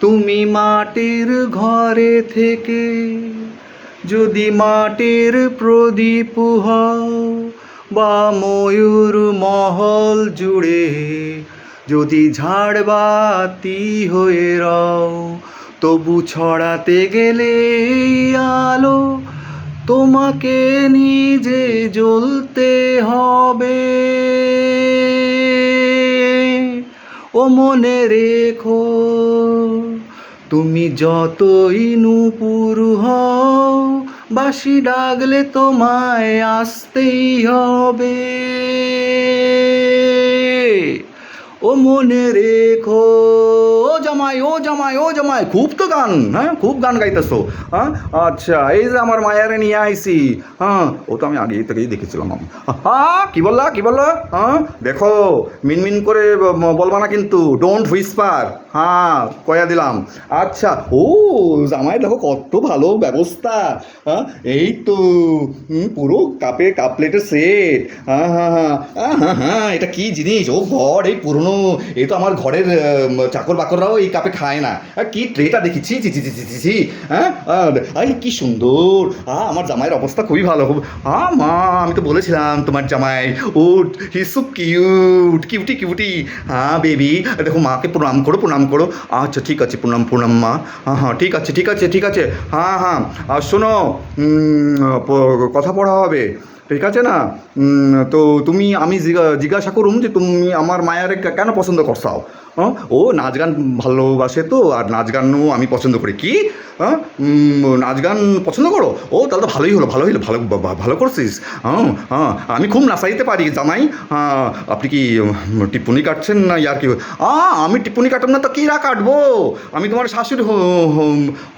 তুমি মাটির ঘরে থেকে যদি মাটির প্রদীপ হও, বা ময়ূর মহল জুড়ে যদি ঝাড়বাতি হয়ে রও, তবু ছড়াতে গেলে এই আলো তোমাকে নিজে জ্বলতে হবে। ও মনে রেখো, তুমি যতই নূপুর হও, বাঁশি ডাকলে তোমায় আসতেই হবে। ও মনে রেখো। ও জামাই, ও জামাই, ও জামাই, খুব তো গান, হ্যাঁ খুব গান গাইতেছো। হ্যাঁ আচ্ছা, এই যে আমার মায়ারে নিয়ে আইছি। হ্যাঁ ও তো আমি আগে থেকেই দেখেছিলাম। হ্যাঁ কি বললা, কি বললা? হ্যাঁ দেখো, মিনমিন করে বলবা না কিন্তু, ডোন্ট হুইসপার। হ্যাঁ কয়া দিলাম। আচ্ছা, ও জামাই দেখো কত ভালো ব্যবস্থা। হ্যাঁ এই তো পুরো কাপে কাপ প্লেটের সেট। হ্যাঁ হ্যাঁ হ্যাঁ হ্যাঁ হ্যাঁ, এটা কি জিনিস? ও ঘর এই পুরনো, এই তো আমার ঘরের চাকর বাকররাও এই কাপে খায় না। কি ট্রেটা দেখেছি, ছি ছি ছি ছি ছি। হ্যাঁ এই কি সুন্দর। আমার জামাইয়ের অবস্থা খুবই ভালো। মা আমি তো বলেছিলাম তোমার জামাই, ও he so cute, cutie cutie. হ্যাঁ বেবি, দেখো মাকে প্রণাম করো, প্রণাম করো। আচ্ছা ঠিক আছে, প্রণাম প্রণাম মা। হ্যাঁ হ্যাঁ ঠিক আছে, ঠিক আছে, ঠিক আছে। হ্যাঁ হ্যাঁ আর শোনো, কথা পড়া হবে, ঠিক আছে না? তো তুমি, আমি জিজ্ঞাসা করুম যে তুমি আমার মায়ারে কেন পছন্দ করছাও? ও নাচ গান ভালোবাসে তো, আর নাচ গানও আমি পছন্দ করি। কি হ্যাঁ নাচ গান পছন্দ করো? ও তাহলে তো ভালোই হলো, ভালো হলো, ভালো ভালো করছিস। হ্যাঁ হ্যাঁ আমি খুব নাচাইতে পারি জামাই। হ্যাঁ আপনি কি টিপ্পনি কাটছেন না ইয়ার কি? আমি টিপ্পনি কাটব না তো কিরা কাটবো? আমি তোমার শাশুড়ি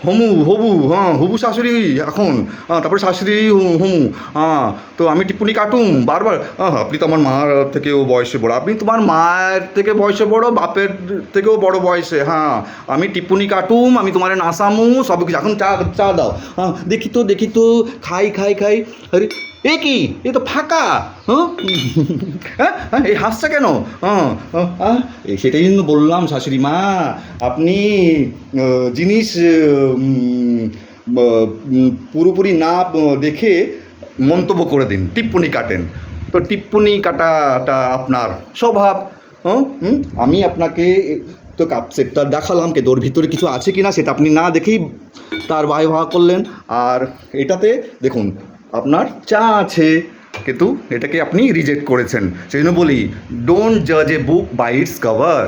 হমু হবু, হ্যাঁ হবু শাশুড়ি এখন। তারপরে শাশুড়ি হমু। হ্যাঁ তো আমি টিপ্পনি কাটুম বারবার? আপনি তো আমার মার থেকেও বয়সে বড়, আপনি তোমার মায়ের থেকে বয়সে বড়, বাপের থেকেও বড় বয়সে। হ্যাঁ আমি টিপ্পনি কাটুম, আমি তোমার নাচামু, সব কিছু। এখন চা চা দাও। হ্যাঁ দেখি তো, দেখি তো, খাই খাই খাই। আরে এ কি, এ তো ফাঁকা। হ্যাঁ হ্যাঁ এই হাসছে কেন? হ্যাঁ সেটাই জন্য বললাম শাশুড়ি মা, আপনি জিনিস পুরোপুরি না দেখে মন্তব্য করে দিন, টিপ্পনি কাটেন। তো টিপ্পনি কাটাটা আপনার স্বভাব। আমি আপনাকে তো কাপ সেটটা দেখালাম, কিন্তু ওর ভিতরে কিছু আছে কি না সেটা আপনি না দেখেই তার বাহবা করলেন। আর এটাতে দেখুন আপনার চা আছে, কিন্তু এটাকে আপনি রিজেক্ট করেছেন। সেই জন্য বলি, ডোন্ট জাজ এ বুক বাই ইটস কভার।